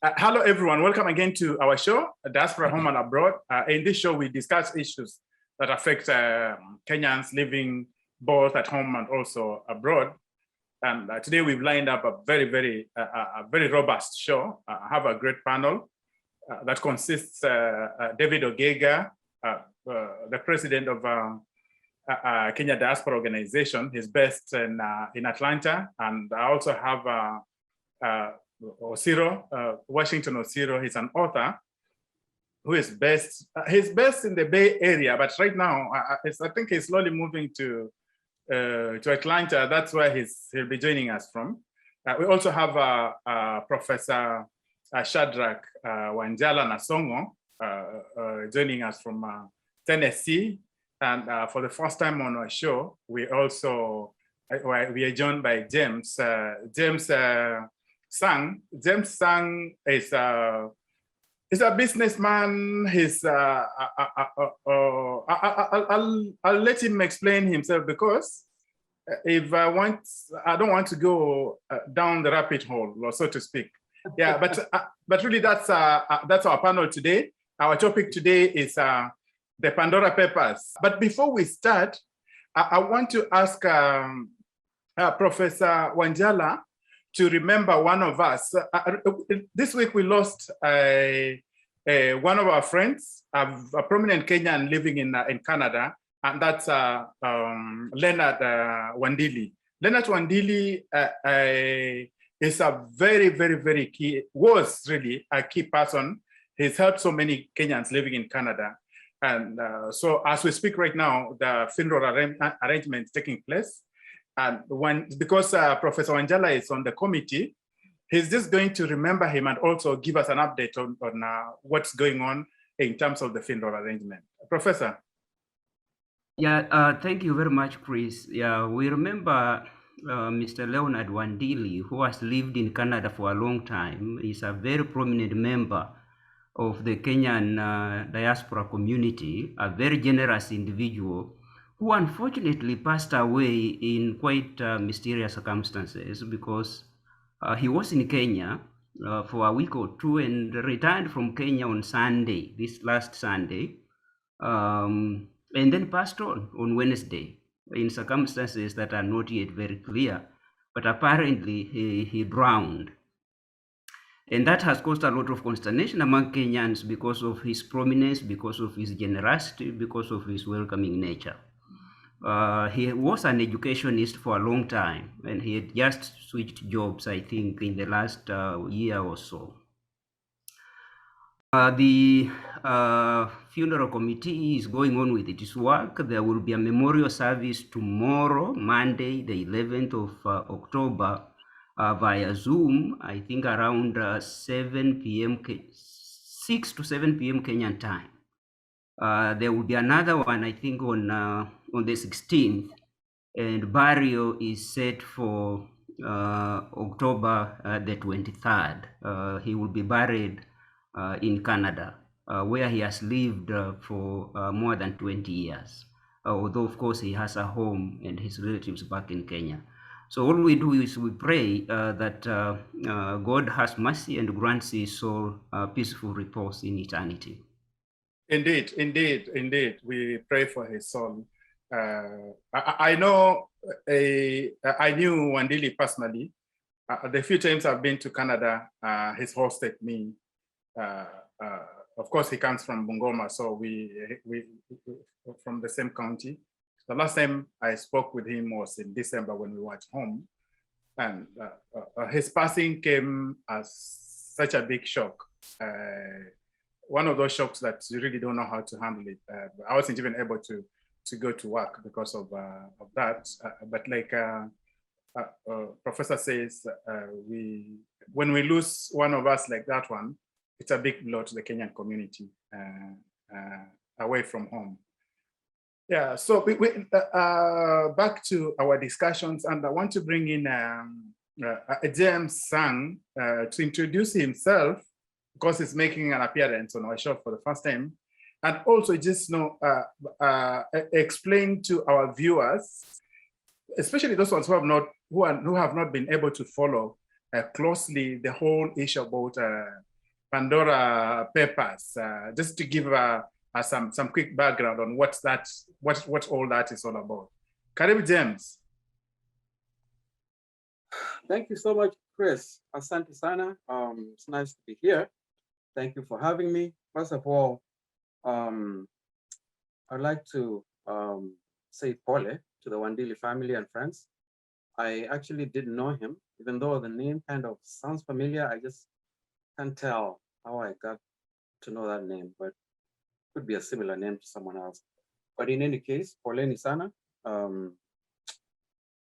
Hello, everyone. Welcome again to our show, Diaspora Home and Abroad. In this show, we discuss issues that affect Kenyans living both at home and also abroad. And today we've lined up a very robust show. I have a great panel that consists David Ogega, the president of Kenya Diaspora Organization. He's based in Atlanta. And I also have Osiro, Washington Osiro. He's an author who is based, he's based in the Bay Area, but right now, I think he's slowly moving to Atlanta. That's where he'll be joining us from. We also have Professor Shadrach Wanjala Nasongo joining us from Tennessee. And for the first time on our show, we are joined by James. James Sang. James Sang is a businessman. He's I'll let him explain himself, because if I don't want to go down the rabbit hole, or so to speak. Yeah, but really that's our panel today. Our topic today is the Pandora Papers. But before we start, I want to ask Professor Wanjala to remember one of us. This week we lost one of our friends, a prominent Kenyan living in Canada, and that's Leonard Wandili. Leonard Wandili is a very key, was really a key person. He's helped so many Kenyans living in Canada. And so as we speak right now, the funeral arrangement is taking place. And because Professor Wanjala is on the committee, he's just going to remember him and also give us an update on what's going on in terms of the funeral arrangement. Professor. Yeah, thank you very much, Chris. Yeah, we remember Mr. Leonard Wandili, who has lived in Canada for a long time. He's a very prominent member of the Kenyan diaspora community, a very generous individual, who unfortunately passed away in quite mysterious circumstances, because he was in Kenya for a week or two and returned from Kenya on Sunday, this last Sunday, and then passed on Wednesday in circumstances that are not yet very clear, but apparently he drowned. And that has caused a lot of consternation among Kenyans because of his prominence, because of his generosity, because of his welcoming nature. He was an educationist for a long time, and he had just switched jobs, I think, in the last year or so. The funeral committee is going on with its work. There will be a memorial service tomorrow, Monday, the 11th of October, via Zoom, I think around 7 p.m., 6 to 7 p.m. Kenyan time. There will be another one, I think, on the 16th, and burial is set for October the 23rd. He will be buried in Canada, where he has lived for more than 20 years, although, of course, he has a home and his relatives back in Kenya. So all we do is we pray that God has mercy and grants his soul peaceful repose in eternity. Indeed. We pray for his soul. I know, I knew Wandili personally. The few times I've been to Canada, he's hosted me. Of course, he comes from Bungoma, so we from the same county. The last time I spoke with him was in December when we were at home, and his passing came as such a big shock. One of those shocks that you really don't know how to handle it. I wasn't even able to go to work because of that. But like Professor says, when we lose one of us like that one, it's a big blow to the Kenyan community away from home. Yeah, so back to our discussions, and I want to bring in James Sang to introduce himself, because he's making an appearance on our show for the first time, and also just explain to our viewers, especially those ones who have not been able to follow closely the whole issue about Pandora Papers, just to give some quick background on what all that is all about. Karibu James. Thank you so much, Chris. Asante sana. It's nice to be here. Thank you for having me. First of all, I'd like to say pole to the Wandili family and friends. I actually didn't know him, even though the name kind of sounds familiar. I just can't tell how I got to know that name, but it could be a similar name to someone else. But in any case, pole ni sana.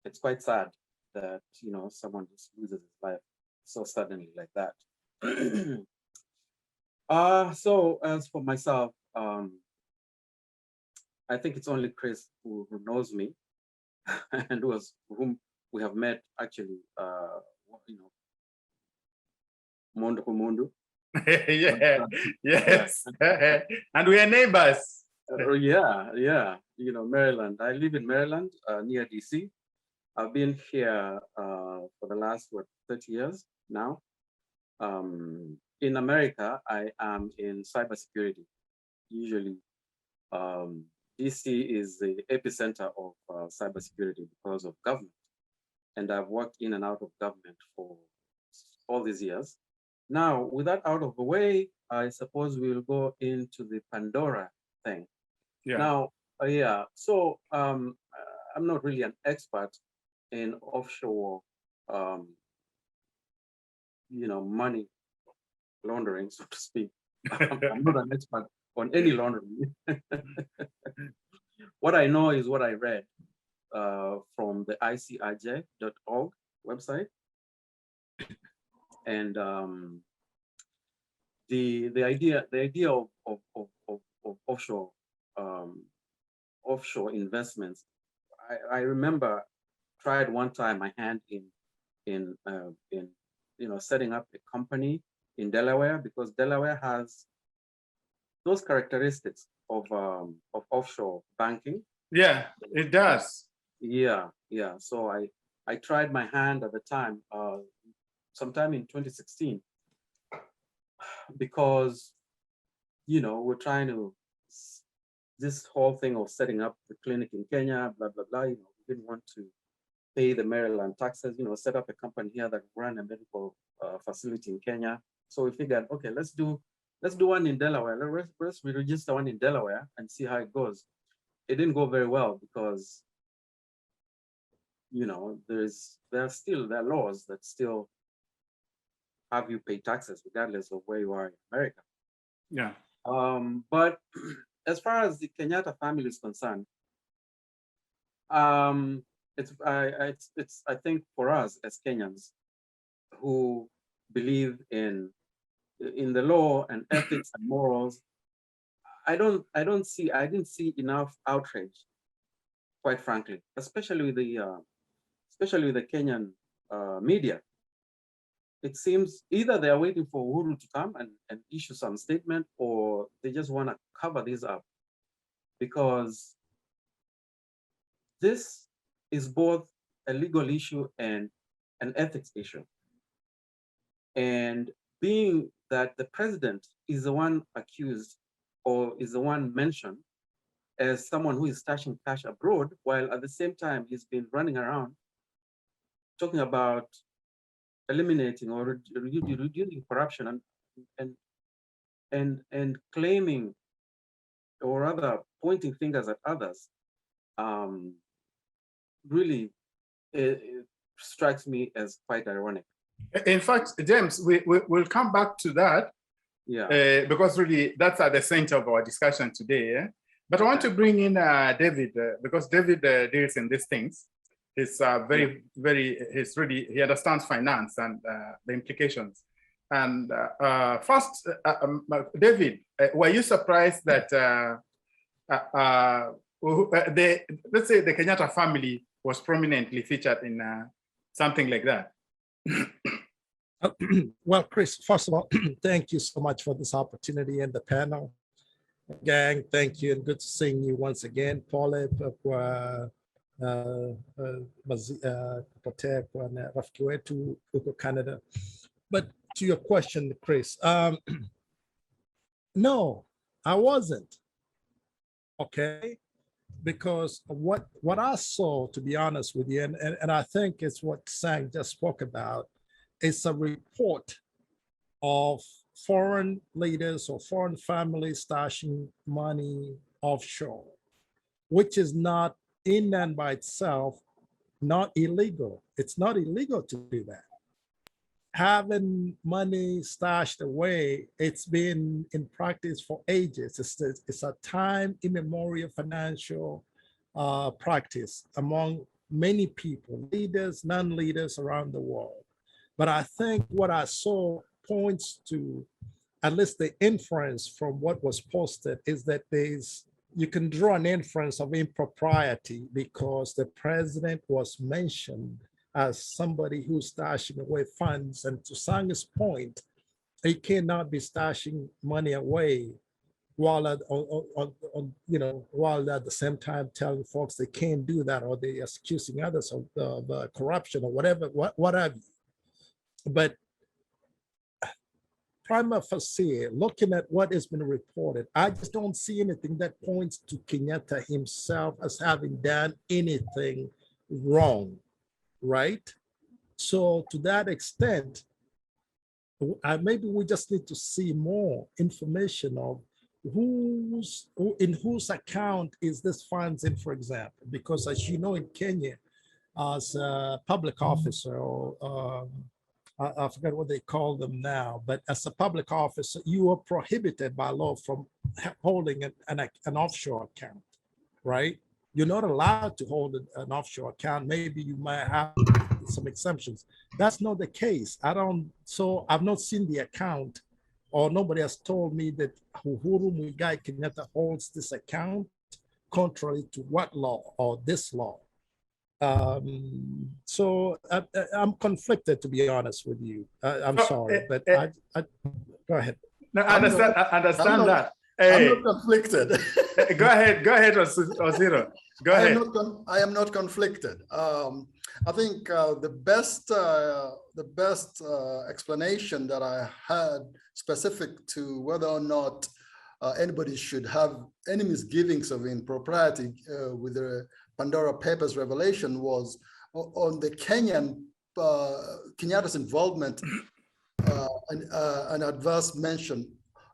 It's quite sad that, you know, someone just loses his life so suddenly like that. So as for myself, I think it's only Chris who knows me and whom we have met actually, you know, Mondo Mundu. Yeah, yes. Yeah. And we are neighbors. Yeah, you know, Maryland. I live in Maryland, near DC. I've been here for the last, 30 years now. In America, I am in cybersecurity. Usually, DC is the epicenter of cybersecurity because of government. And I've worked in and out of government for all these years. Now, with that out of the way, I suppose we'll go into the Pandora thing. Yeah. Now, yeah, so I'm not really an expert in offshore, you know, money laundering, so to speak. I'm not an expert on any laundering. What I know is what I read from the ICIJ.org website. And the idea of offshore offshore investments, I remember tried one time my hand in you know, setting up a company in Delaware, because Delaware has those characteristics of offshore banking. Yeah, it does. Yeah. So I tried my hand at the time, sometime in 2016, because, you know, we're trying to, this whole thing of setting up the clinic in Kenya, blah, blah, blah, you know, we didn't want to pay the Maryland taxes, you know, set up a company here that ran a medical facility in Kenya. So we figured, okay, let's do one in Delaware. Let's register one in Delaware and see how it goes. It didn't go very well because, you know, there are laws that still have you pay taxes regardless of where you are in America. Yeah. But as far as the Kenyatta family is concerned, it's I think for us as Kenyans who believe in the law and ethics and morals, I didn't see enough outrage, quite frankly, especially with the Kenyan media. It seems either they are waiting for Uhuru to come and issue some statement, or they just want to cover this up, because this is both a legal issue and an ethics issue. And being that the president is the one accused or is the one mentioned as someone who is stashing cash abroad, while at the same time he's been running around talking about eliminating or reducing corruption and claiming, or rather pointing fingers at others, really it strikes me as quite ironic. In fact, James, we'll come back to that. Yeah. Because really that's at the center of our discussion today. Yeah? But I want to bring in David, because David deals in these things. He's he understands finance and the implications. And first, David, were you surprised that let's say the Kenyatta family was prominently featured in something like that? Well, Chris, first of all, thank you so much for this opportunity and the panel. Gang, thank you, and good seeing you once again. Pole kwa rafiki wetu huko Canada. But to your question, Chris, no, I wasn't. Okay, because what I saw, to be honest with you, and I think it's what Sang just spoke about, it's a report of foreign leaders or foreign families stashing money offshore, which is not in and by itself not illegal. It's not illegal to do that. Having money stashed away, it's been in practice for ages. It's a time immemorial financial practice among many people, leaders, non-leaders around the world. But I think what I saw points to, at least the inference from what was posted, is that you can draw an inference of impropriety because the president was mentioned as somebody who's stashing away funds. And to Sang's point, he cannot be stashing money away while while at the same time telling folks they can't do that, or they're accusing others of corruption or whatever. But prima facie, looking at what has been reported, I just don't see anything that points to Kenyatta himself as having done anything wrong, right? So to that extent, maybe we just need to see more information of in whose account is this funds in, for example, because as you know, in Kenya, as a public officer, or I forget what they call them now, but as a public officer, you are prohibited by law from holding an offshore account, right? You're not allowed to hold an offshore account. Maybe you might have some exemptions. That's not the case. So I've not seen the account, or nobody has told me that Uhuru Muigai Kenyatta holds this account contrary to what law or this law. So I'm conflicted, to be honest with you. I'm sorry, but go ahead. No, I understand that. I'm not conflicted. Go ahead, Oziro. Go ahead. I am not conflicted. I think the best explanation that I had specific to whether or not anybody should have any misgivings of impropriety with the Pandora Papers revelation was on the Kenyatta's involvement an adverse mention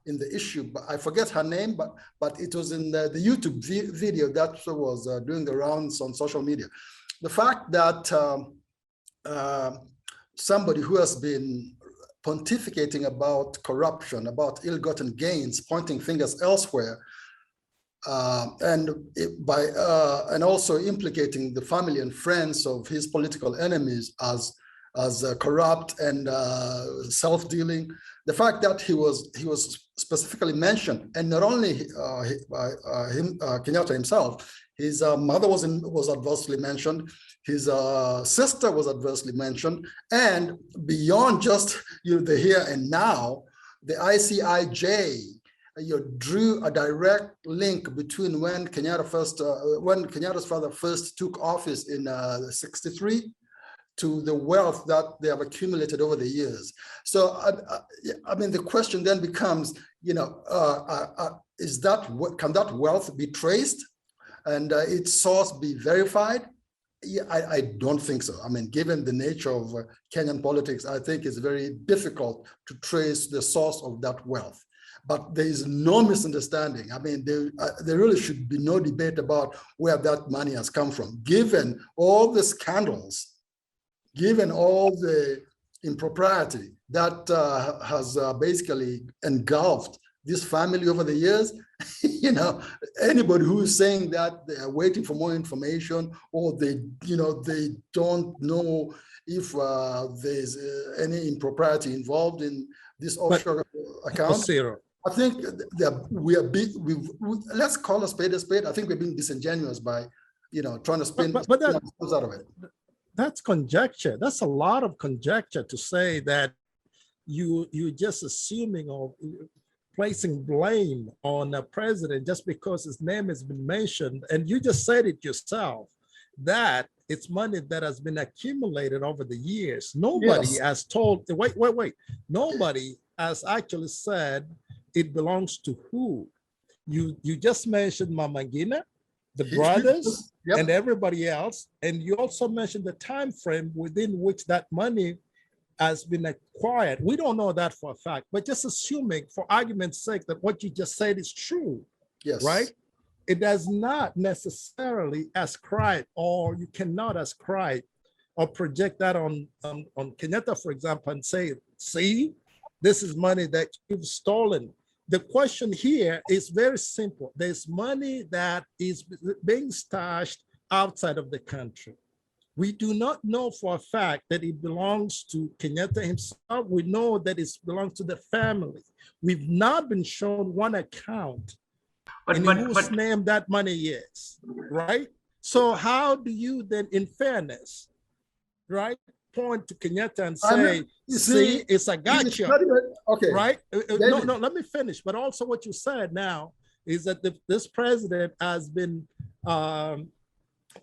in the issue, but I forget her name, but it was in the YouTube video that was doing the rounds on social media. The fact that somebody who has been pontificating about corruption, about ill-gotten gains, pointing fingers elsewhere, and also implicating the family and friends of his political enemies as corrupt and self-dealing. The fact that he was specifically mentioned, and not only Kenyatta himself, his mother was adversely mentioned, his sister was adversely mentioned, and beyond just the here and now, the ICIJ drew a direct link between when Kenyatta's father first took office in '63 to the wealth that they have accumulated over the years. So, I mean, the question then becomes, can that wealth be traced and its source be verified? Yeah, I don't think so. I mean, given the nature of Kenyan politics, I think it's very difficult to trace the source of that wealth. But there is no misunderstanding. I mean, there really should be no debate about where that money has come from, given all the scandals, given all the impropriety that has basically engulfed this family over the years. Anybody who is saying that they are waiting for more information, or they don't know if there's any impropriety involved in this offshore account. I think let's call a spade a spade. I think we're being disingenuous by, trying to spin ourselves out of it. That's conjecture. That's a lot of conjecture to say that you're just assuming or placing blame on a president just because his name has been mentioned. And you just said it yourself, that It's money that has been accumulated over the years. Nobody has told, wait. Nobody has actually said it belongs to who. You just mentioned Mama Ngina, the brothers, and everybody else. And you also mentioned the time frame within which that money has been acquired. We don't know that for a fact, but just assuming for argument's sake that what you just said is true, right? It does not necessarily ascribe, or you cannot ascribe or project that on Kenyatta, for example, and say, see, this is money that you've stolen. The question here is very simple. There's money that is being stashed outside of the country. We do not know for a fact that it belongs to Kenyatta himself. We know that it belongs to the family. We've not been shown one account in whose name that money is, right? So how do you then, in fairness, right, point to Kenyatta and say, see, it's a gotcha, right? No, let me finish. But also what you said now is that this president has been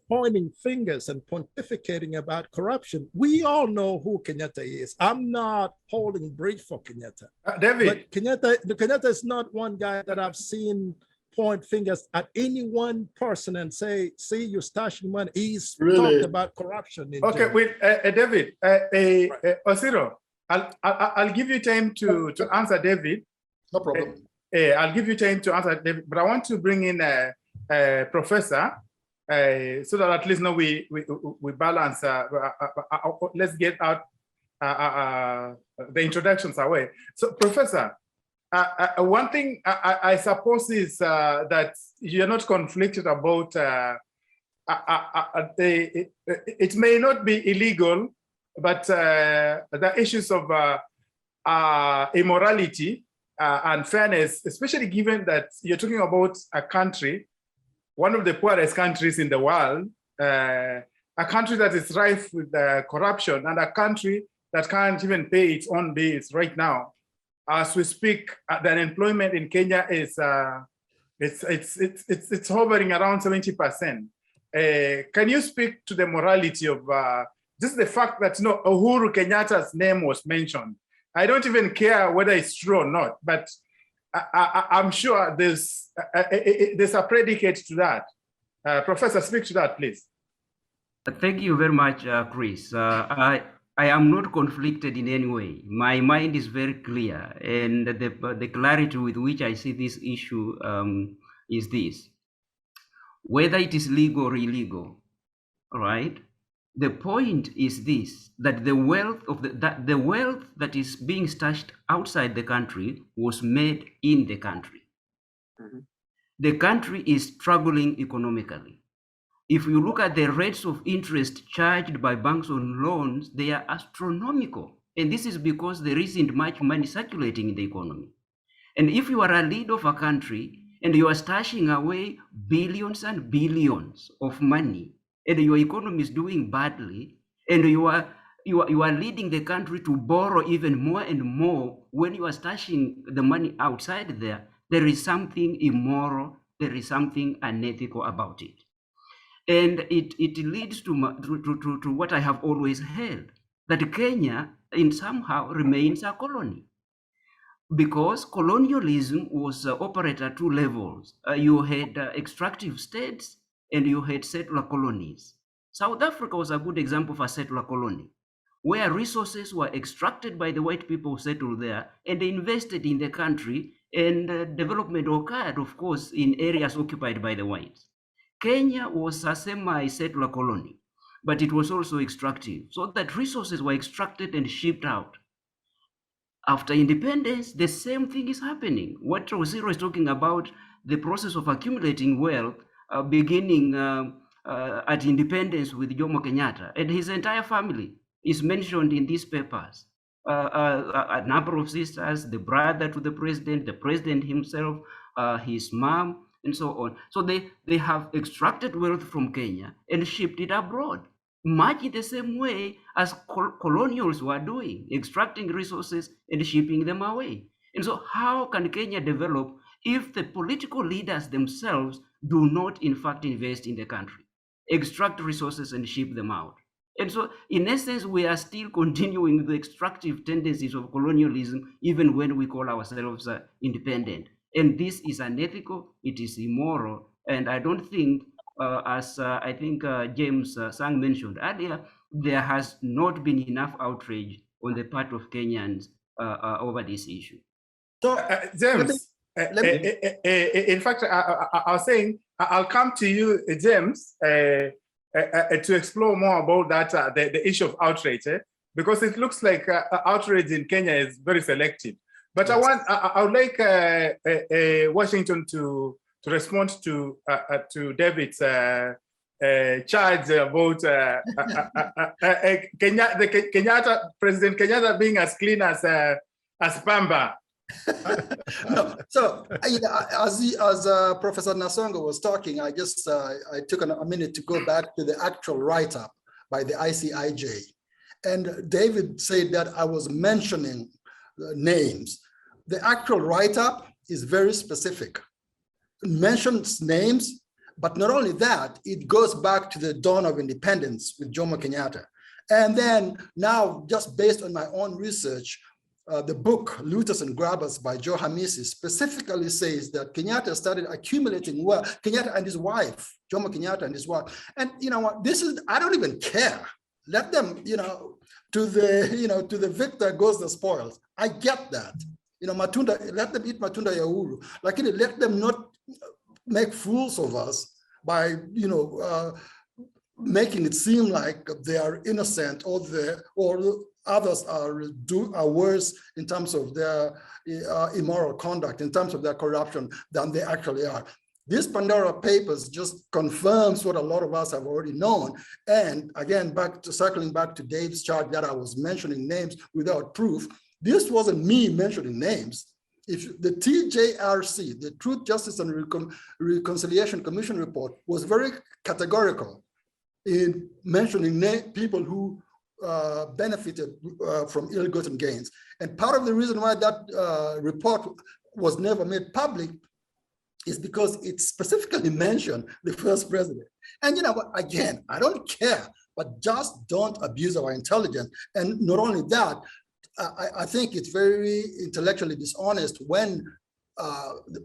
pointing fingers and pontificating about corruption. We all know who Kenyatta is. I'm not holding brief for Kenyatta. David. But Kenyatta is not one guy that I've seen point fingers at any one person and say, see, you're stashing money. He's talked about corruption. Okay, wait, David, Osiro, I'll give you time to answer David. No problem. I'll give you time to answer David, but I want to bring in a professor so that at least now we balance. Let's get out the introductions away. So, Professor, one thing I suppose is that you're not conflicted about it may not be illegal, but the issues of immorality and fairness, especially given that you're talking about a country, one of the poorest countries in the world, a country that is rife with corruption, and a country that can't even pay its own bills right now. As we speak, the unemployment in Kenya is it's hovering around 70%. Can you speak to the morality of just the fact that Uhuru Kenyatta's name was mentioned? I don't even care whether it's true or not, but I'm sure there's a predicate to that. Professor, speak to that, please. Thank you very much, Chris. I am not conflicted in any way. My mind is very clear, and the clarity with which I see this issue is this: whether it is legal or illegal, all right? The point is this: that the wealth of the wealth that is being stashed outside the country was made in the country. Mm-hmm. The country is struggling economically. If you look at the rates of interest charged by banks on loans, they are astronomical. And this is because there isn't much money circulating in the economy. And if you are a leader of a country and you are stashing away billions and billions of money, and your economy is doing badly, and you are leading the country to borrow even more and more, when you are stashing the money outside there is something immoral, there is something unethical about it. And it leads to what I have always held, that Kenya in somehow remains a colony, because colonialism was operated at two levels. You had extractive states and you had settler colonies. South Africa was a good example of a settler colony, where resources were extracted by the white people who settled there, and they invested in the country, and development occurred, of course, in areas occupied by the whites. Kenya was a semi-settler colony, but it was also extractive, so that resources were extracted and shipped out. After independence, the same thing is happening. What Osiro is talking about, the process of accumulating wealth, beginning at independence with Jomo Kenyatta, and his entire family is mentioned in these papers. A number of sisters, the brother to the president himself, his mom, and so on. So they have extracted wealth from Kenya and shipped it abroad, much in the same way as colonials were doing, extracting resources and shipping them away. And so how can Kenya develop if the political leaders themselves do not in fact invest in the country? extract resources and ship them out. And so, in essence, we are still continuing the extractive tendencies of colonialism, even when we call ourselves independent. And this is unethical, it is immoral, and I don't think, as I think James Sang mentioned earlier, there has not been enough outrage on the part of Kenyans over this issue. So, James, in fact, I was saying, I'll come to you, James, to explore more about that, the issue of outrage, because it looks like outrage in Kenya is very selective. But yes. I would like Washington to respond to David's charge about President Kenyatta being as clean as Pamba. No, so as Professor Nasongo was talking, I just I took a minute to go back to the actual write-up by the ICIJ, and David said that I was mentioning names. The actual write-up is very specific. It mentions names, but not only that, it goes back to the dawn of independence with Jomo Kenyatta. And then now, just based on my own research, the book Looters and Grabbers by Joe Hamisi specifically says that Kenyatta started accumulating wealth, Kenyatta and his wife, Jomo Kenyatta and his wife. And you know what, this is, I don't even care. Let them, to the victor goes the spoils. I get that. Matunda, let them eat matunda ya uhuru. Like, let them not make fools of us by, making it seem like they are innocent or others are worse in terms of their immoral conduct, in terms of their corruption than they actually are. This Pandora Papers just confirms what a lot of us have already known. And again, circling back to Dave's chart that I was mentioning names without proof, this wasn't me mentioning names. If the TJRC, the Truth, Justice and Reconciliation Commission report, was very categorical in mentioning people who benefited from ill-gotten gains. And part of the reason why that report was never made public is because it specifically mentioned the first president. And again, I don't care, but just don't abuse our intelligence. And not only that, I think it's very intellectually dishonest when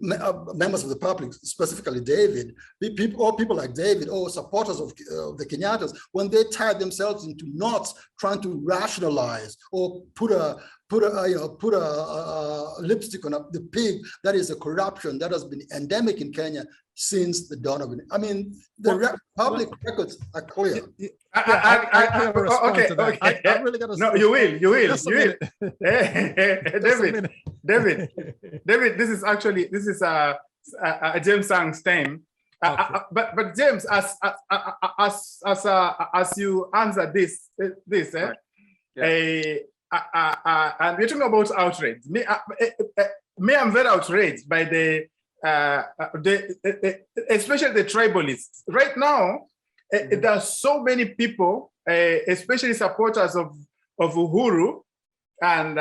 members of the public, specifically David, people like David or supporters of the Kenyattas, when they tie themselves into knots trying to rationalize or put a lipstick on the pig that is a corruption that has been endemic in Kenya since the dawn of it. I mean, the public records are clear. I respond to that. Okay. I really got to. No, you will. David, this is James Sang's time. Okay. But James, as you answer this, right. And we're talking about outrage. Me, I'm very outraged by especially the tribalists. Right now, there are so many people, especially supporters of Uhuru and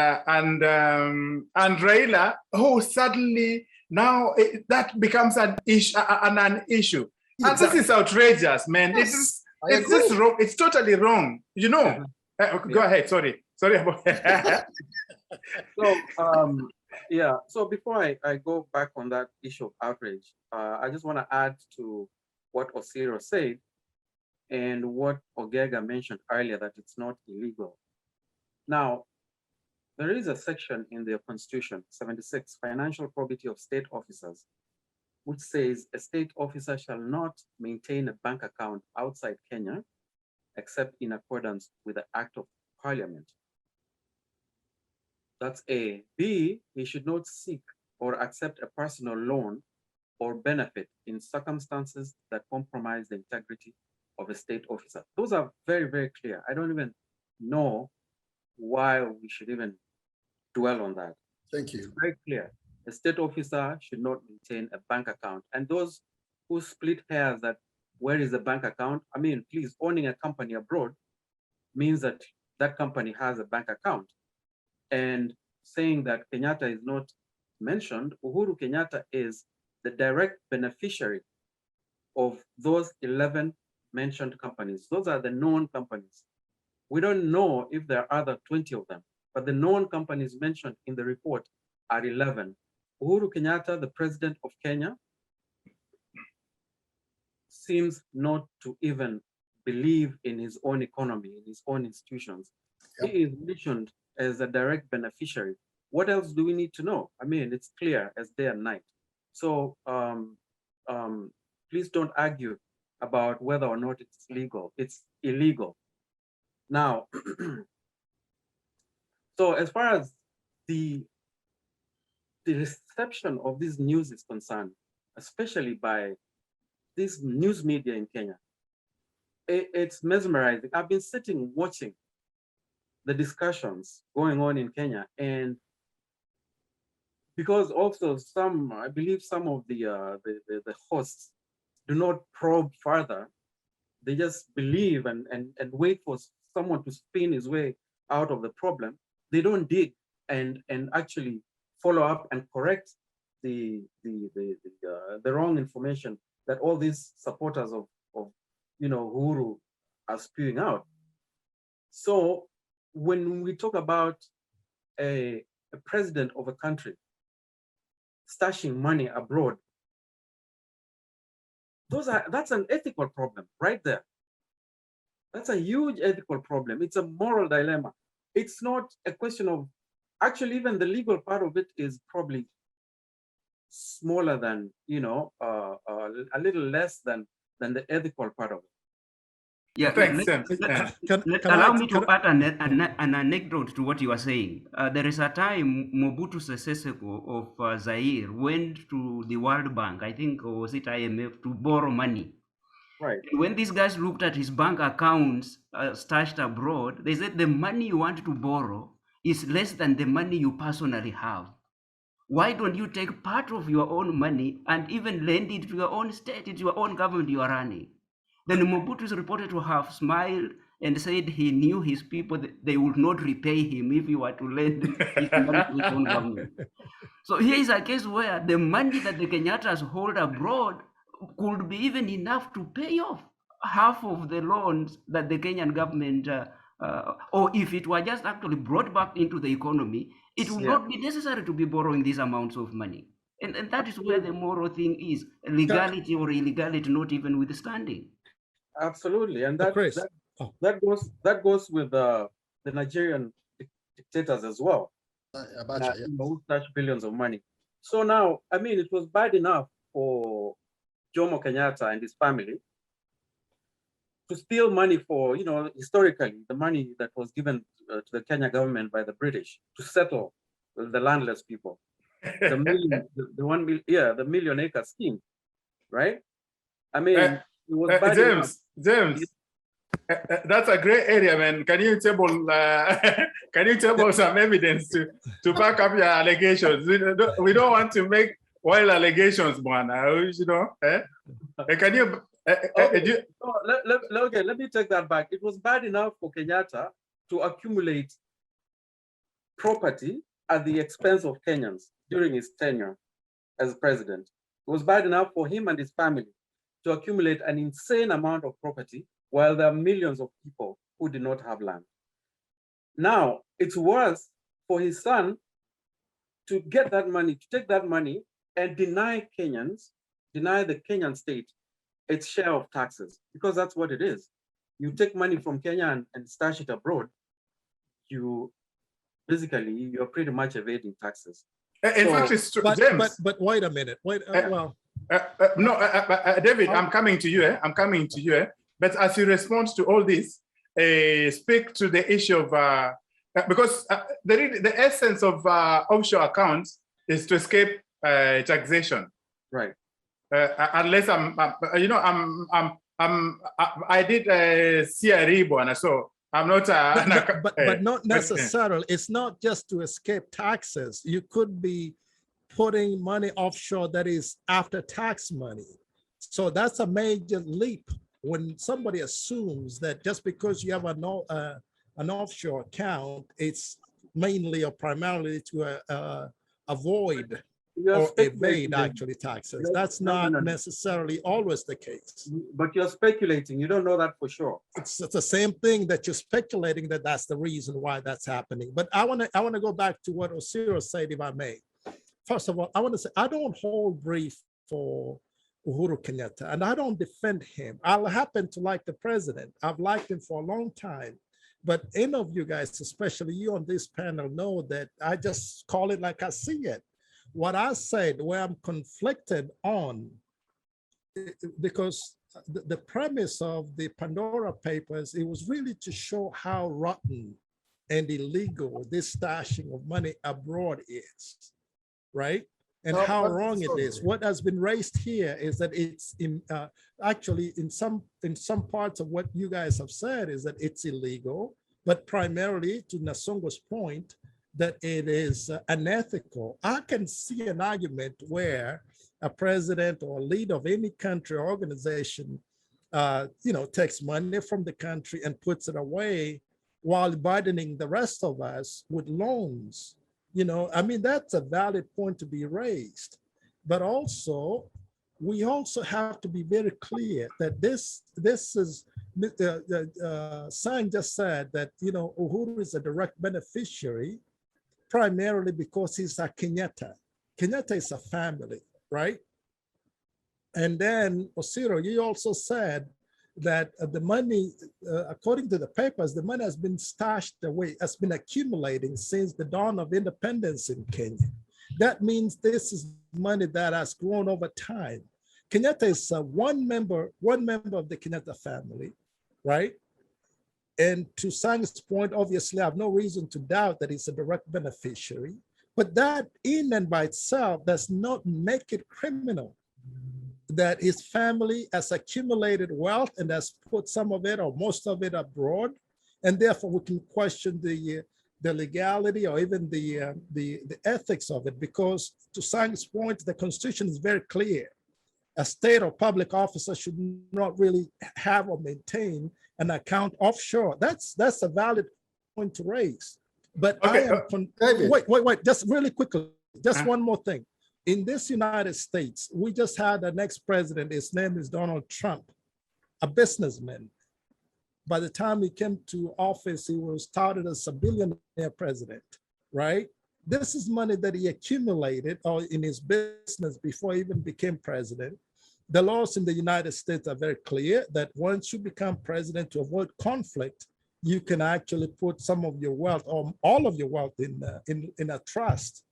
Raila, who suddenly now that becomes an issue. Exactly. And this is outrageous, man. Yes, it's just wrong. It's totally wrong. Go ahead. Sorry about that. So, so before I go back on that issue of outrage, I just want to add to what Osiro said and what Ogega mentioned earlier, that it's not illegal. Now, there is a section in the Constitution, 76, Financial Probity of State Officers, which says a state officer shall not maintain a bank account outside Kenya, except in accordance with the Act of Parliament. That's A. B, he should not seek or accept a personal loan or benefit in circumstances that compromise the integrity of a state officer. Those are very, very clear. I don't even know why we should even dwell on that. Thank you. It's very clear. A state officer should not maintain a bank account. And those who split hairs that where is the bank account? I mean, please, owning a company abroad means that that company has a bank account. And saying that Kenyatta is not mentioned, Uhuru Kenyatta is the direct beneficiary of those 11 mentioned companies. Those are the known companies. We don't know if there are other 20 of them, but the known companies mentioned in the report are 11. Uhuru Kenyatta, the president of Kenya, seems not to even believe in his own economy, in his own institutions. Yep. He is mentioned as a direct beneficiary. What else do we need to know? I mean, it's clear as day and night. So please don't argue about whether or not it's legal. It's illegal. Now, so as far as the reception of this news is concerned, especially by this news media in Kenya, it's mesmerizing. I've been sitting watching the discussions going on in Kenya, and because also I believe some of the hosts do not probe further. They just believe and wait for someone to spin his way out of the problem. They don't dig and actually follow up and correct the wrong information that all these supporters of Uhuru are spewing out. So when we talk about a president of a country stashing money abroad, that's an ethical problem right there. That's a huge ethical problem. It's a moral dilemma. It's not a question of, actually, even the legal part of it is probably smaller than, a little less than the ethical part of it. Yeah, allow me to add an anecdote to what you are saying. There is a time Mobutu Sese Seko of Zaire went to the World Bank, I think, or was it IMF, to borrow money. Right. When these guys looked at his bank accounts stashed abroad, they said the money you want to borrow is less than the money you personally have. Why don't you take part of your own money and even lend it to your own state, it's your own government you are running? Then Mobutu is reported to have smiled and said he knew his people, they would not repay him if he were to lend his money to his own government. So here is a case where the money that the Kenyattas hold abroad could be even enough to pay off half of the loans that the Kenyan government, or if it were just actually brought back into the economy, it would not be necessary to be borrowing these amounts of money. And that is where the moral thing is, legality or illegality, not even withstanding. Absolutely, and that goes with the Nigerian dictators as well. Who stash billions of money. So now, I mean, it was bad enough for Jomo Kenyatta and his family to steal money for, historically, the money that was given to the Kenya government by the British to settle the landless people. The million acre scheme, right? I mean, it was bad James, that's a great area, man. Can you table some evidence to back up your allegations? We don't want to make wild allegations, man. Can you? Okay, let me take that back. It was bad enough for Kenyatta to accumulate property at the expense of Kenyans during his tenure as president. It was bad enough for him and his family to accumulate an insane amount of property while there are millions of people who did not have land. Now, it's worse for his son to get that money, to take that money and deny the Kenyan state its share of taxes, because that's what it is. You take money from Kenya and stash it abroad, you're pretty much evading taxes. In fact, it's true, James. But wait a minute. David, I'm coming to you. I'm coming to you. But as you respond to all this, speak to the issue of because the essence of offshore accounts is to escape taxation, right? Unless I did CRE, and so I'm not. But not necessarily. It's not just to escape taxes. You could be putting money offshore that is after tax money. So that's a major leap when somebody assumes that just because you have an offshore account, it's mainly or primarily to avoid or speculating evade then. actually taxes. No, That's no, not no, no. necessarily always the case. But you're speculating. You don't know that for sure. It's the same thing that you're speculating that that's the reason why that's happening. But I want to go back to what Osiro said, if I may. First of all, I want to say I don't hold brief for Uhuru Kenyatta, and I don't defend him. I happen to like the president. I've liked him for a long time. But any of you guys, especially you on this panel, know that I just call it like I see it. What I said, where I'm conflicted on, because the premise of the Pandora Papers, it was really to show how rotten and illegal this stashing of money abroad is, right? And how wrong it is. What has been raised here is that it's actually in some parts of what you guys have said is that it's illegal, but primarily to Nasongo's point that it is unethical. I can see an argument where a president or a leader of any country or organization, takes money from the country and puts it away while burdening the rest of us with loans. That's a valid point to be raised. But also, we also have to be very clear that this is, Sang just said that, Uhuru is a direct beneficiary primarily because he's a Kenyatta. Kenyatta is a family, right? And then, Osiro, you also said that the money, according to the papers, the money has been stashed away, has been accumulating since the dawn of independence in Kenya. That means this is money that has grown over time. Kenyatta is one member of the Kenyatta family, right? And to Sang's point, obviously, I have no reason to doubt that he's a direct beneficiary, but that in and by itself does not make it criminal. That his family has accumulated wealth and has put some of it or most of it abroad, and therefore we can question the legality or even the ethics of it, because to Sang's point, the Constitution is very clear. A state or public officer should not really have or maintain an account offshore. That's a valid point to raise. But okay, wait, just really quickly, just one more thing. In this United States, we just had an ex-president, his name is Donald Trump, a businessman. By the time he came to office, he was touted as a billionaire president, right? This is money that he accumulated or in his business before he even became president. The laws in the United States are very clear that once you become president, to avoid conflict, you can actually put some of your wealth or all of your wealth in a trust.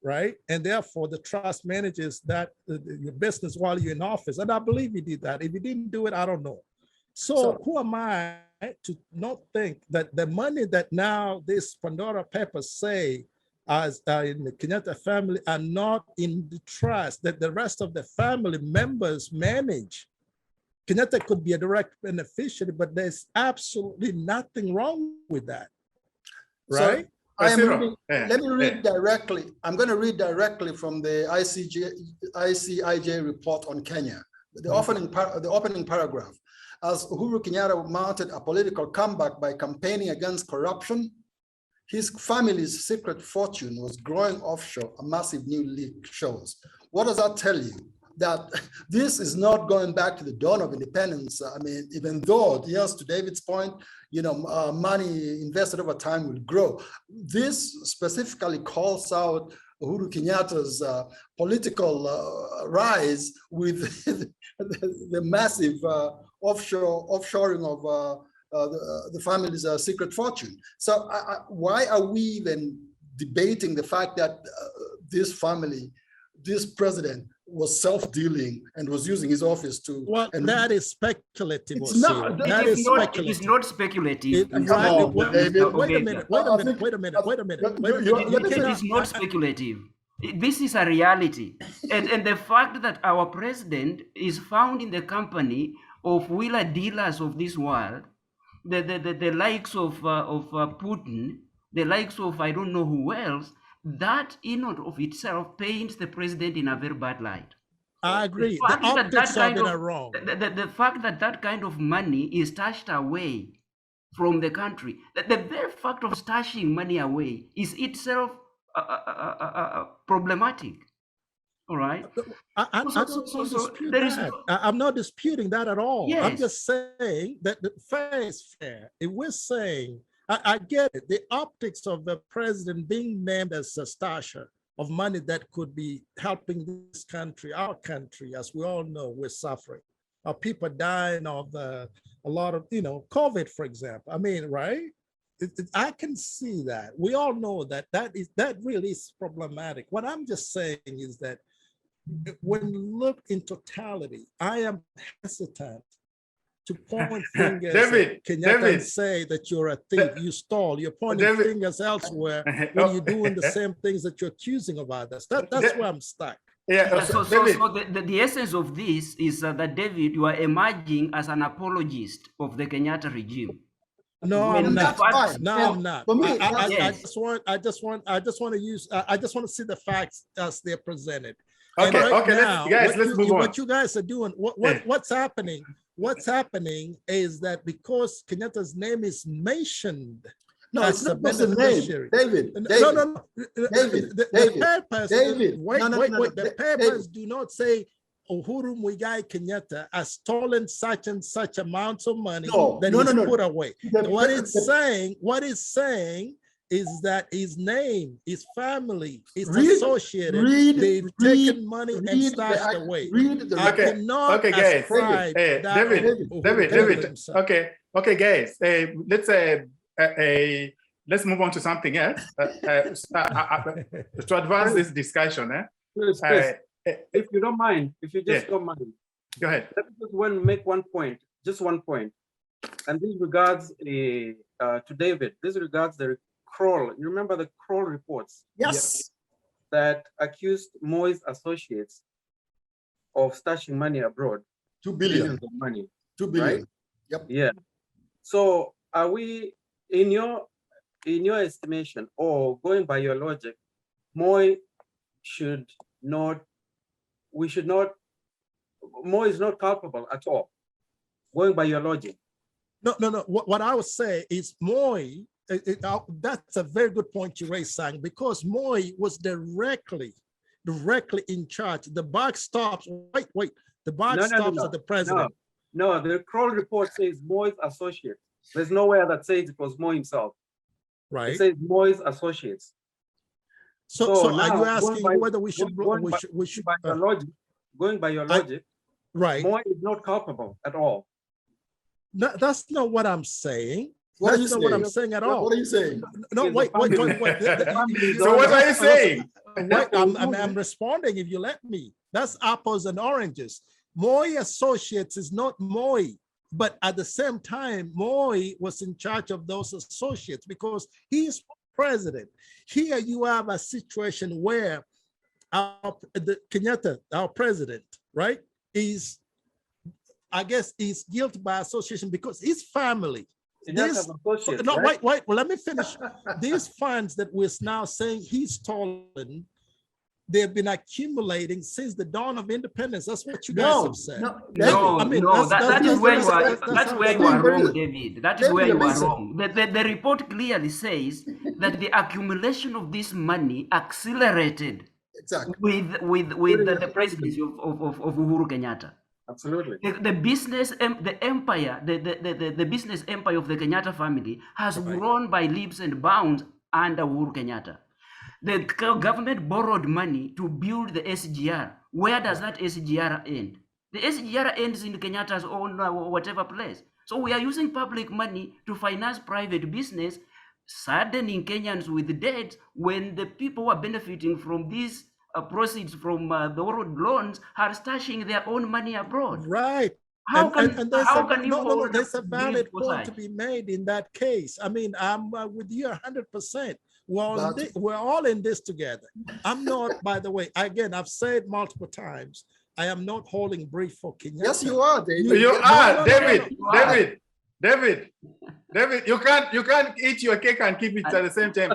Right? And therefore the trust manages that your business while you're in office. And I believe he did that. If he didn't do it, I don't know. So who am I to not think that the money that now this Pandora Papers say as in the Kenyatta family are not in the trust that the rest of the family members manage? Kenyatta could be a direct beneficiary, but there's absolutely nothing wrong with that, right? Let me read directly. I'm going to read directly from the ICIJ report on Kenya, the opening paragraph. As Uhuru Kenyatta mounted a political comeback by campaigning against corruption, his family's secret fortune was growing offshore, a massive new leak shows. What does that tell you? That this is not going back to the dawn of independence. I mean, even though, yes, to David's point, money invested over time will grow. This specifically calls out Uhuru Kenyatta's political rise with the massive offshoring of the family's secret fortune. So why are we even debating the fact that this president was self-dealing and was using his office to... Well, that is speculative. It's not. It's not speculative. Wait a minute. It is not speculative. This is a reality. And the fact that our president is found in the company of wheeler dealers of this world, the likes of Putin, the likes of I don't know who else, that in and of itself paints the president in a very bad light. I agree. The optics of it are wrong. The fact that that kind of money is stashed away from the country, the very fact of stashing money away is itself problematic. All right. I So- don't so dispute there is that. no- I'm not disputing that at all. I'm Yes. just saying that the fair is fair. If we're saying, I get it, the optics of the president being named as a stasher of money that could be helping this country, our country, as we all know, we're suffering. People dying of a lot of, COVID, for example. I mean, right? I can see that. We all know that that really is problematic. What I'm just saying is that when you look in totality, I am hesitant to point fingers David, at Kenyatta David. and say that you're a thief, you stole. You're pointing David. fingers elsewhere when you're doing the same things that you're accusing of others. That's where I'm stuck. Yeah, So, so David, the essence of this is that, David, you are emerging as an apologist of the Kenyatta regime. No, When I'm the not. facts- No, I'm not. For me, I yes. just want to see the facts as they're presented. Okay, And right okay, now, let's move on. what you guys are doing, what's happening? What's happening is that because Kenyatta's name is mentioned, No, it's as a not just a name. beneficiary. David, No. David, The David, papers, David. wait. No, The papers David. do not say Uhuru Muigai Kenyatta has stolen such and such amounts of money that he's put away. What it's saying is that his name, his family, is associated. They've taken money and stashed away. I cannot okay, guys. ascribe that David. himself. Okay, guys. Let's move on to something else to advance this discussion. Chris, if you don't mind, if you just don't mind, go ahead. let me just make one point, just one point. And this regards to David. This regards the Kroll. You remember the Kroll reports? Yes. That accused Moi's associates of stashing money abroad. 2 billion. Billions of money. 2 billion. Right? Yep. Yeah. So are we, in your estimation, or going by your logic, Moi is not culpable at all, going by your logic? No. What I would say is Moi, that's a very good point you raised, Sang, because Moi was directly in charge. The buck stops, wait, the buck stops at the president. No, the Kroll report says Moi's associates. There's nowhere that says it was Moi himself. Right. It says Moi's associates. So now, are you asking whether we should going by your logic, right? Moi is not culpable at all. No, that's not what I'm saying. What That's not what I'm saying at all. What are you saying? No, wait. So what are you saying? Wait, I'm responding if you let me. That's apples and oranges. Moi Associates is not Moi, but at the same time, Moi was in charge of those associates because he's president. Here you have a situation where Kenyatta, our president, right, is, I guess, is guilty by association because his family. Wait, well, let me finish. These funds that we're now saying he's stolen, they've been accumulating since the dawn of independence. That's what you guys have said. That is where you are wrong, David. That is where you are wrong. The report clearly says that the accumulation of this money accelerated with the presidency of Uhuru Kenyatta. Absolutely. The business empire of the Kenyatta family has grown by leaps and bounds under Uhuru Kenyatta. The government borrowed money to build the SGR. Where does that SGR end? The SGR ends in Kenyatta's own whatever place. So we are using public money to finance private business, saddening Kenyans with debt when the people who are benefiting from these proceeds from the borrowed loans are stashing their own money abroad. Right. There's a valid point to be made in that case. I mean, I'm with you 100%. We're all in this together. I'm not, by the way, again, I've said multiple times, I am not holding brief for Kenyatta. Yes, you are, David. You are, David. David, you can't eat your cake and keep it at the same time.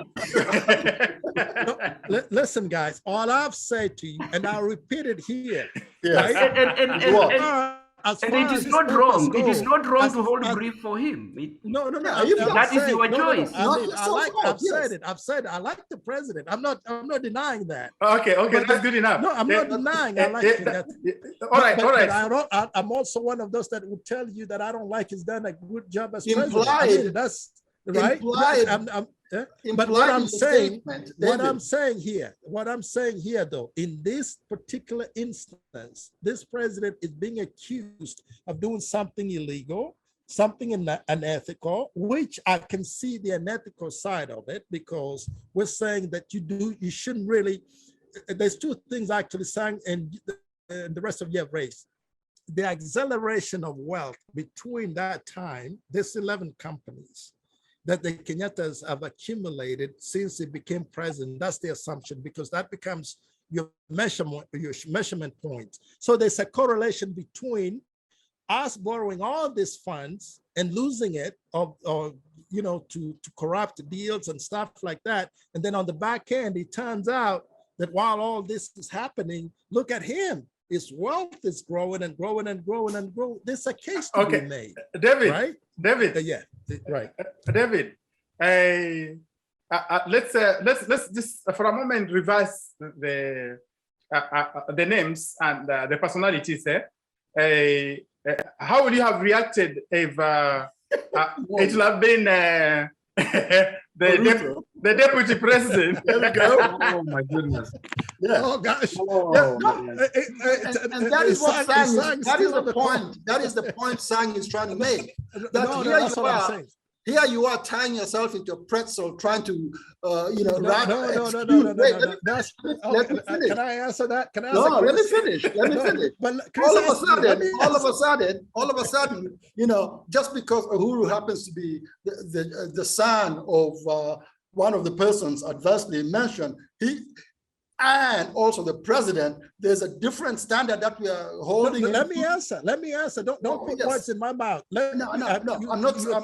Listen, guys, all I've said to you, and I'll repeat it here. Yes. Right? as And far it as is his not papers wrong. go, It is not wrong as- to hold as- grief for him. No, Yeah, if you're That is saying- your choice. I Not mean, yourself, I've yes. said it. I've said it. I like the president. I'm not denying that. Okay, But that's good enough. No, I'm not denying. I like Kenyatta. All right, But all right. I'm also one of those that would tell you that I don't like he's done a good job as president. I Implied- mean, that's right. implied- But what I'm saying, David, what I'm saying here, though, in this particular instance, this president is being accused of doing something illegal, something unethical, which I can see the unethical side of it, because we're saying that you shouldn't really. There's two things actually saying, and the rest of you have raised. The acceleration of wealth between that time, this 11 companies that the Kenyattas have accumulated since he became president. That's the assumption, because that becomes your measurement point. So there's a correlation between us borrowing all these funds and losing it, or to corrupt deals and stuff like that. And then on the back end, it turns out that while all this is happening, look at him. His wealth is growing and growing and growing and growing. There's a case to be made. David, right? David. Yeah, right. David, let's just for a moment reverse the names and the personalities. How would you have reacted if it would have been the deputy president? There we go. Oh my goodness. Yeah. Oh gosh. Oh, Yeah, man. And that is what Sang is, that is the point. That is the point Sang is trying to make. That That's what I'm saying. Here you are tying yourself into a pretzel, trying to, No. Wait, That's, let me finish. Can I answer that? Can I answer? No, let me Chris? finish. Let me finish. But Chris All of a asked me, let me sudden, answer. just because Uhuru happens to be the son of one of the persons adversely mentioned, and also the president, there's a different standard that we are holding. Let me answer. Don't put words in my mouth. I'm not.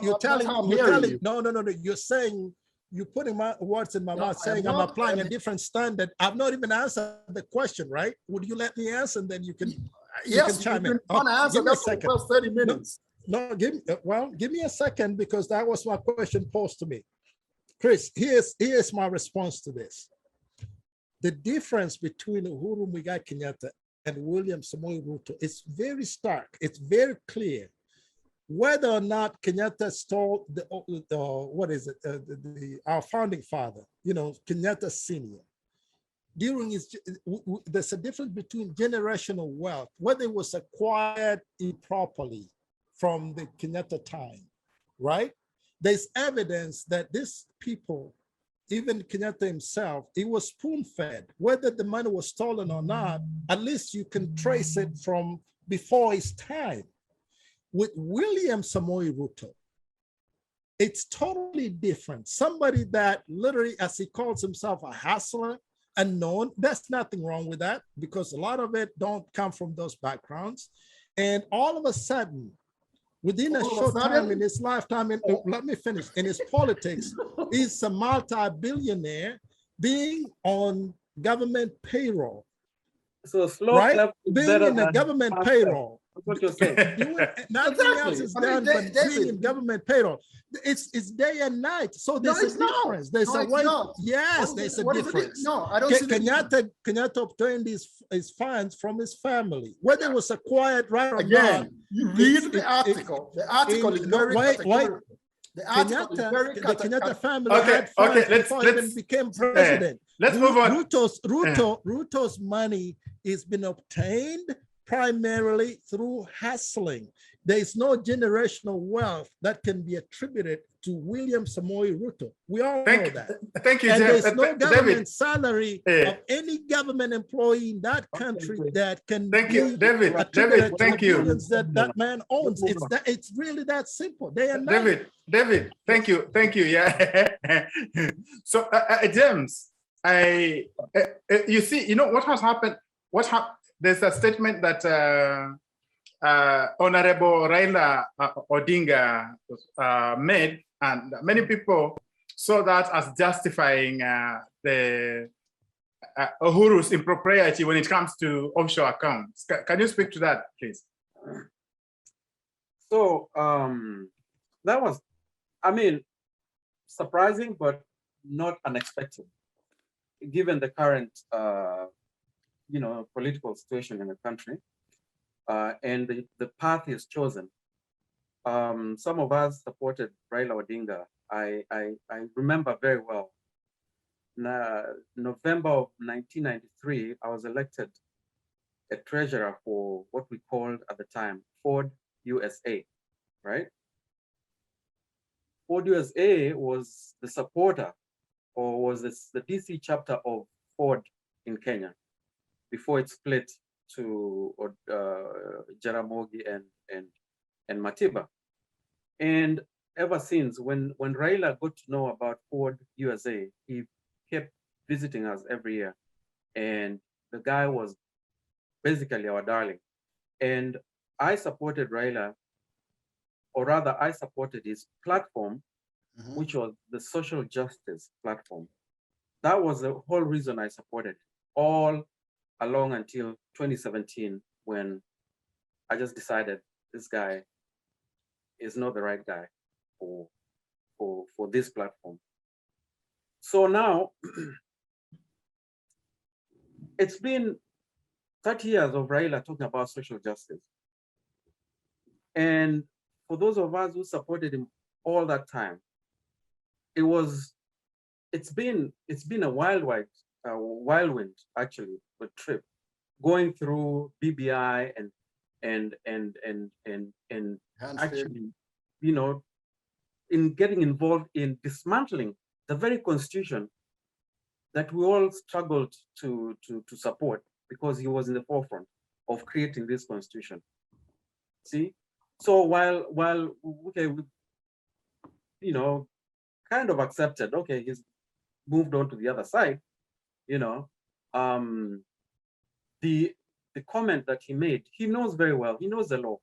You're telling. No. You're saying, you're putting words in my mouth, saying I'm applying a different standard. I've not even answered the question, right? Would you let me answer, and then you can? Yes, you can chime in. Want to answer that for the first 30 minutes? No, give me a second, because that was my question posed to me. Chris, here's my response to this. The difference between Uhuru Muigai Kenyatta and William Samoei Ruto is very stark. It's very clear. Whether or not Kenyatta stole our founding father, Kenyatta Senior, during his, there's a difference between generational wealth, whether it was acquired improperly from the Kenyatta time, right? There's evidence that these people, even Kenyatta himself, he was spoon-fed. Whether the money was stolen or not, at least you can trace it from before his time. With William Samoei Ruto, it's totally different. Somebody that literally, as he calls himself, a hustler, unknown. There's nothing wrong with that, because a lot of it don't come from those backgrounds. And all of a sudden, within a short time in his lifetime, let me finish, in his politics, he's a multi-billionaire being on government payroll. So slow, right? Being in a government payroll. That's what you're saying. Nothing else is done but being in government payroll. It's day and night. So there's a difference. There's a way. Yes, there's a difference. No, I don't see Kenyatta obtained his funds from his family. Whether it was acquired right or not. You read the article. The article is very categorical. The Kenyatta family had funds before he even became president. Let's move on. Ruto's money has been obtained primarily through hustling. There is no generational wealth that can be attributed to William Samoei Ruto. We all know that. Thank you, and Jeff. there's no government salary of any government employee in that country that can David, thank you. That man owns. It's really that simple. Day and night. David, thank you. Yeah. So, James, you see, what has happened? There's a statement that Honorable Raila Odinga made, and many people saw that as justifying the Uhuru's impropriety when it comes to offshore accounts. Can you speak to that, please? So that was, I mean, surprising, but not unexpected, given the current, you know, political situation in the country and the path he's chosen. Some of us supported Raila Odinga. I remember very well. November of 1993, I was elected a treasurer for what we called at the time Ford USA, right? Ford USA was the supporter, or was the DC chapter of Ford in Kenya before it split to Jaramogi and Matiba. And ever since, when Raila got to know about Ford USA, he kept visiting us every year. And the guy was basically our darling. And I supported Raila, or rather I supported his platform, which was the social justice platform. That was the whole reason I supported it, all along until 2017, when I just decided this guy is not the right guy for this platform. So now it's been 30 years of Raila talking about social justice. And for those of us who supported him all that time, it's been a whirlwind actually, a trip, going through BBI and actually, you know, in getting involved in dismantling the very constitution that we all struggled to support, because he was in the forefront of creating this constitution. See, so while okay, we, you know, kind of accepted, okay, he's moved on to the other side, you know, the comment that he made, he knows very well, he knows the law.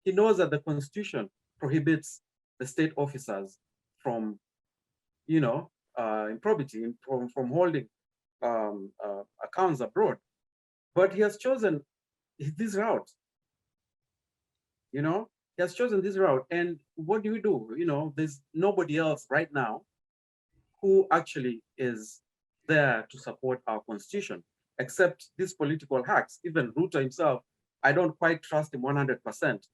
He knows that the constitution prohibits the state officers from, you know, improbity, from holding accounts abroad. But he has chosen this route, you know, he has chosen this route. And what do we do? You know, there's nobody else right now who actually is there to support our constitution, except these political hacks. Even Ruto himself, I don't quite trust him 100%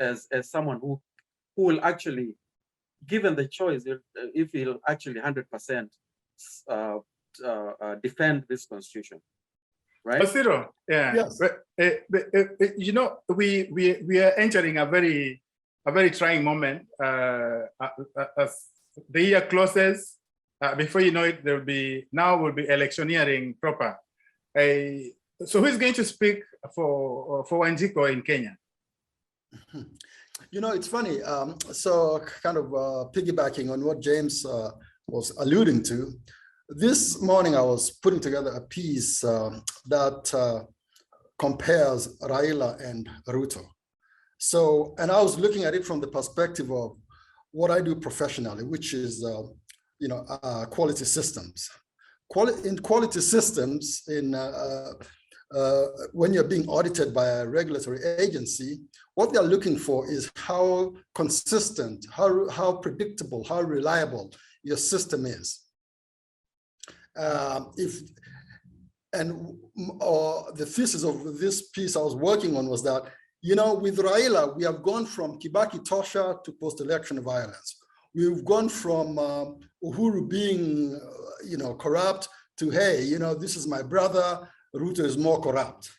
as someone who will actually, given the choice, if he'll actually 100% defend this constitution, right? Osiro, yeah. Yes. You know, we are entering a very trying moment as the year closes. Before you know it, will be electioneering proper. So who's going to speak for Wanjiku in Kenya? You know, it's funny. So kind of piggybacking on what James was alluding to, this morning I was putting together a piece that compares Raila and Ruto. So, and I was looking at it from the perspective of what I do professionally, which is, you know, quality systems. In quality systems, when you're being audited by a regulatory agency, what they're looking for is how consistent, how predictable, how reliable your system is. The thesis of this piece I was working on was that, you know, with Raila, we have gone from Kibaki Tosha to post-election violence. We've gone from Uhuru being, you know, corrupt to, hey, you know, this is my brother, Ruto is more corrupt.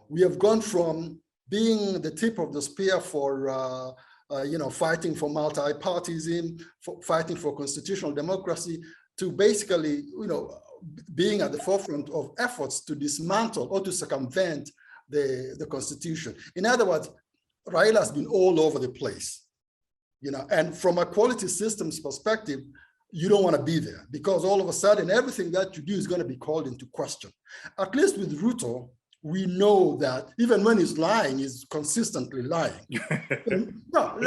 We have gone from being the tip of the spear for, you know, fighting for multi-partyism, fighting for constitutional democracy, to basically, you know, being at the forefront of efforts to dismantle or to circumvent the constitution. In other words, Raila has been all over the place, you know, and from a quality systems perspective, you don't want to be there, because all of a sudden everything that you do is going to be called into question. At least with Ruto, we know that even when he's lying, he's consistently lying. No,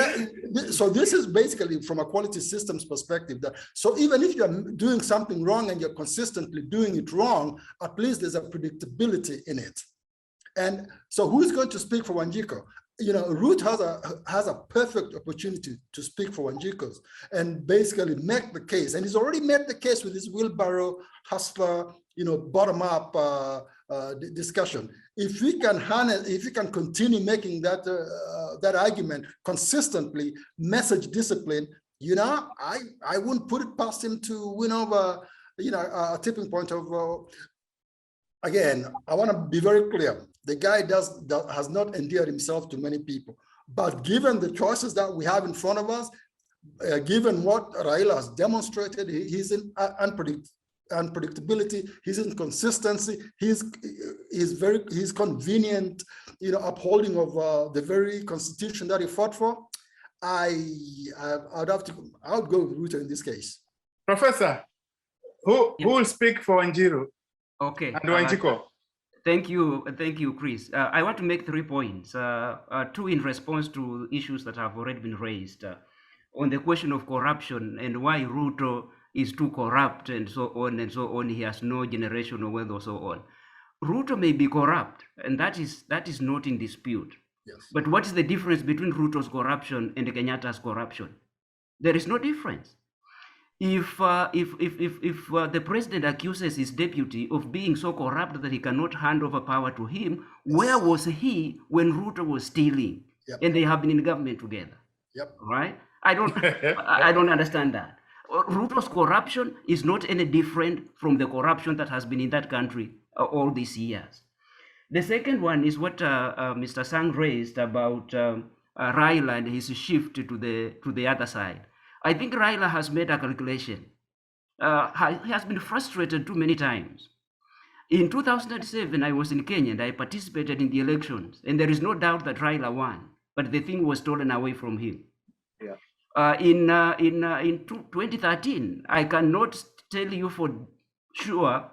so this is basically from a quality systems perspective. That so even if you're doing something wrong and you're consistently doing it wrong, at least there's a predictability in it. And so who's going to speak for Wanjiku? Ruth has a perfect opportunity to speak for Wanjikos and basically make the case. And he's already made the case with his wheelbarrow hustler, bottom-up discussion. If we can continue making that argument consistently, message discipline, I wouldn't put it past him to win over, a tipping point of. Again, I want to be very clear. The guy has not endeared himself to many people, but given the choices that we have in front of us, given what Raila has demonstrated, his unpredictability, his inconsistency, his convenient, upholding of the very constitution that he fought for, I would go with Ruto in this case. Professor, who will speak for Wanjiru? Okay. And Wanjiko. Thank you, Chris. I want to make 3 points, 2 in response to issues that have already been raised on the question of corruption and why Ruto is too corrupt and so on and so on. He has no generational wealth or so on. Ruto may be corrupt, and that is not in dispute. Yes. But what is the difference between Ruto's corruption and Kenyatta's corruption? There is no difference. If the president accuses his deputy of being so corrupt that he cannot hand over power to him, where was he when Ruto was stealing? Yep. And they have been in government together. Yep. Right? I don't understand that. Ruto's corruption is not any different from the corruption that has been in that country all these years. The second one is what Mr. Sang raised about Raila and his shift to the other side. I think Raila has made a calculation. He has been frustrated too many times. In 2007, I was in Kenya and I participated in the elections, and there is no doubt that Raila won, but the thing was stolen away from him. Yeah. In 2013, I cannot tell you for sure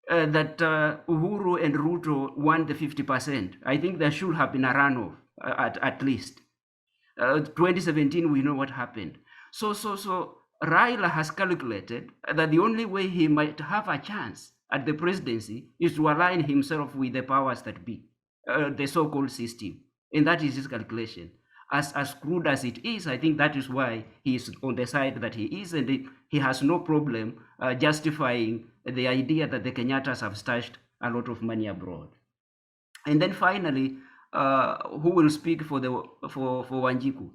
that Uhuru and Ruto won the 50%. I think there should have been a runoff at least. 2017, we know what happened. So Raila has calculated that the only way he might have a chance at the presidency is to align himself with the powers that be, the so-called system. And that is his calculation. As crude as it is, I think that is why he is on the side that he is, and he has no problem justifying the idea that the Kenyattas have stashed a lot of money abroad. And then finally, who will speak for Wanjiku?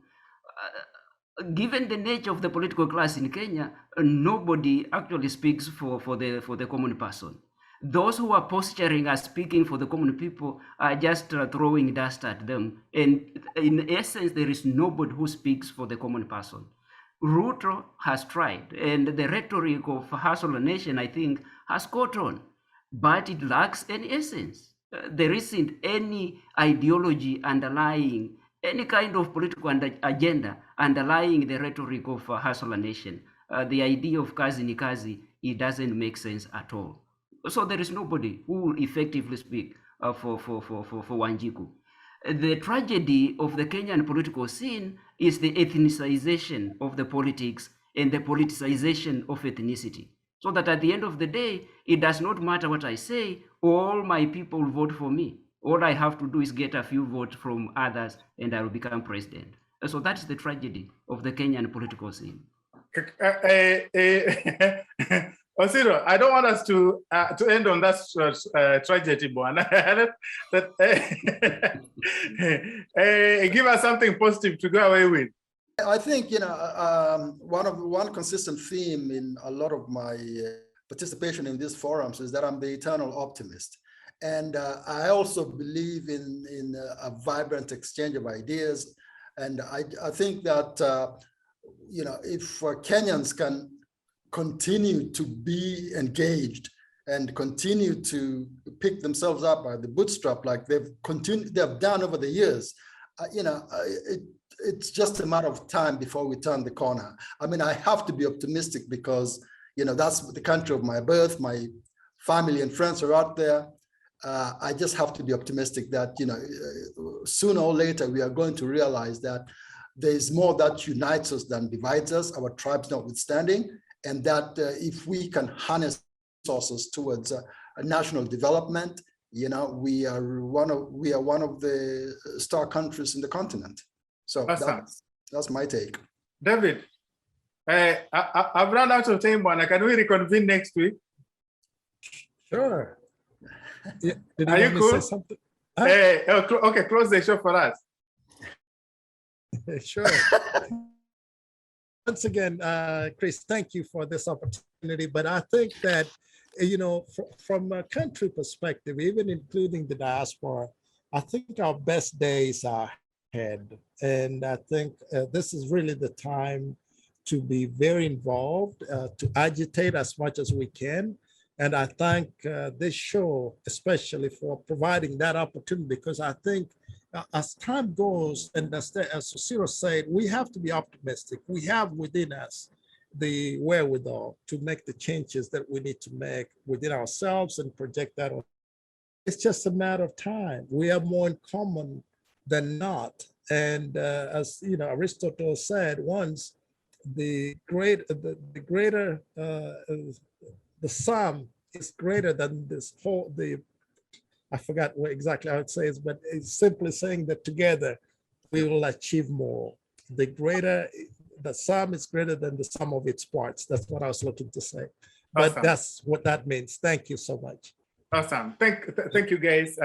Given the nature of the political class in Kenya, nobody actually speaks for the common person. Those who are posturing as speaking for the common people are just throwing dust at them. And in essence, there is nobody who speaks for the common person. Ruto has tried, and the rhetoric of hustle a nation, I think, has caught on, but it lacks any essence. There isn't any ideology underlying any kind of political agenda underlying the rhetoric of hustle a nation. The idea of kazi ni kazi, it doesn't make sense at all. So there is nobody who will effectively speak for Wanjiku. The tragedy of the Kenyan political scene is the ethnicization of the politics and the politicization of ethnicity. So that at the end of the day, it does not matter what I say, all my people will vote for me. All I have to do is get a few votes from others and I will become president. So that's the tragedy of the Kenyan political scene. Osiro, I don't want us to end on that tragedy, Buana. Give us something positive to go away with. I think one consistent theme in a lot of my participation in these forums is that I'm the eternal optimist. And I also believe in a vibrant exchange of ideas. And I think that, if Kenyans can continue to be engaged and continue to pick themselves up by the bootstrap like they've done over the years, it's just a matter of time before we turn the corner. I mean, I have to be optimistic because, that's the country of my birth. My family and friends are out there. I just have to be optimistic that, sooner or later, we are going to realize that there is more that unites us than divides us, our tribes notwithstanding, and that if we can harness resources towards a national development, you know, we are one of the star countries in the continent. So that's my take. David, I've run out of time, man. Can we reconvene next week? Sure. Yeah. Did Are you want me to cool? say something? Okay, close the show for us. Sure. Once again, Chris, thank you for this opportunity. But I think that, you know, from a country perspective, even including the diaspora, I think our best days are ahead. And I think this is really the time to be very involved, to agitate as much as we can. And I thank this show, especially for providing that opportunity, because I think as time goes, and as Cyril said, we have to be optimistic. We have within us the wherewithal to make the changes that we need to make within ourselves and project that on. It's just a matter of time. We have more in common than not. And as you know, Aristotle said once, the sum is greater than this whole, I forgot what exactly how it says, but it's simply saying that together we will achieve more. The sum is greater than the sum of its parts. That's what I was looking to say. But awesome. That's what that means. Thank you so much. Awesome. Thank you, guys.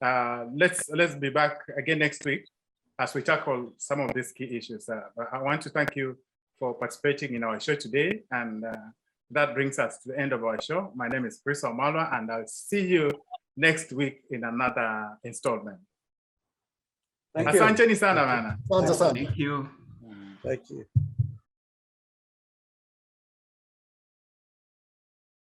Let's be back again next week as we tackle some of these key issues. I want to thank you for participating in our show today, and that brings us to the end of our show. My name is Chris Omalwa, and I'll see you next week in another installment. Thank you. Asante sana, mana. Thank you. Thank you.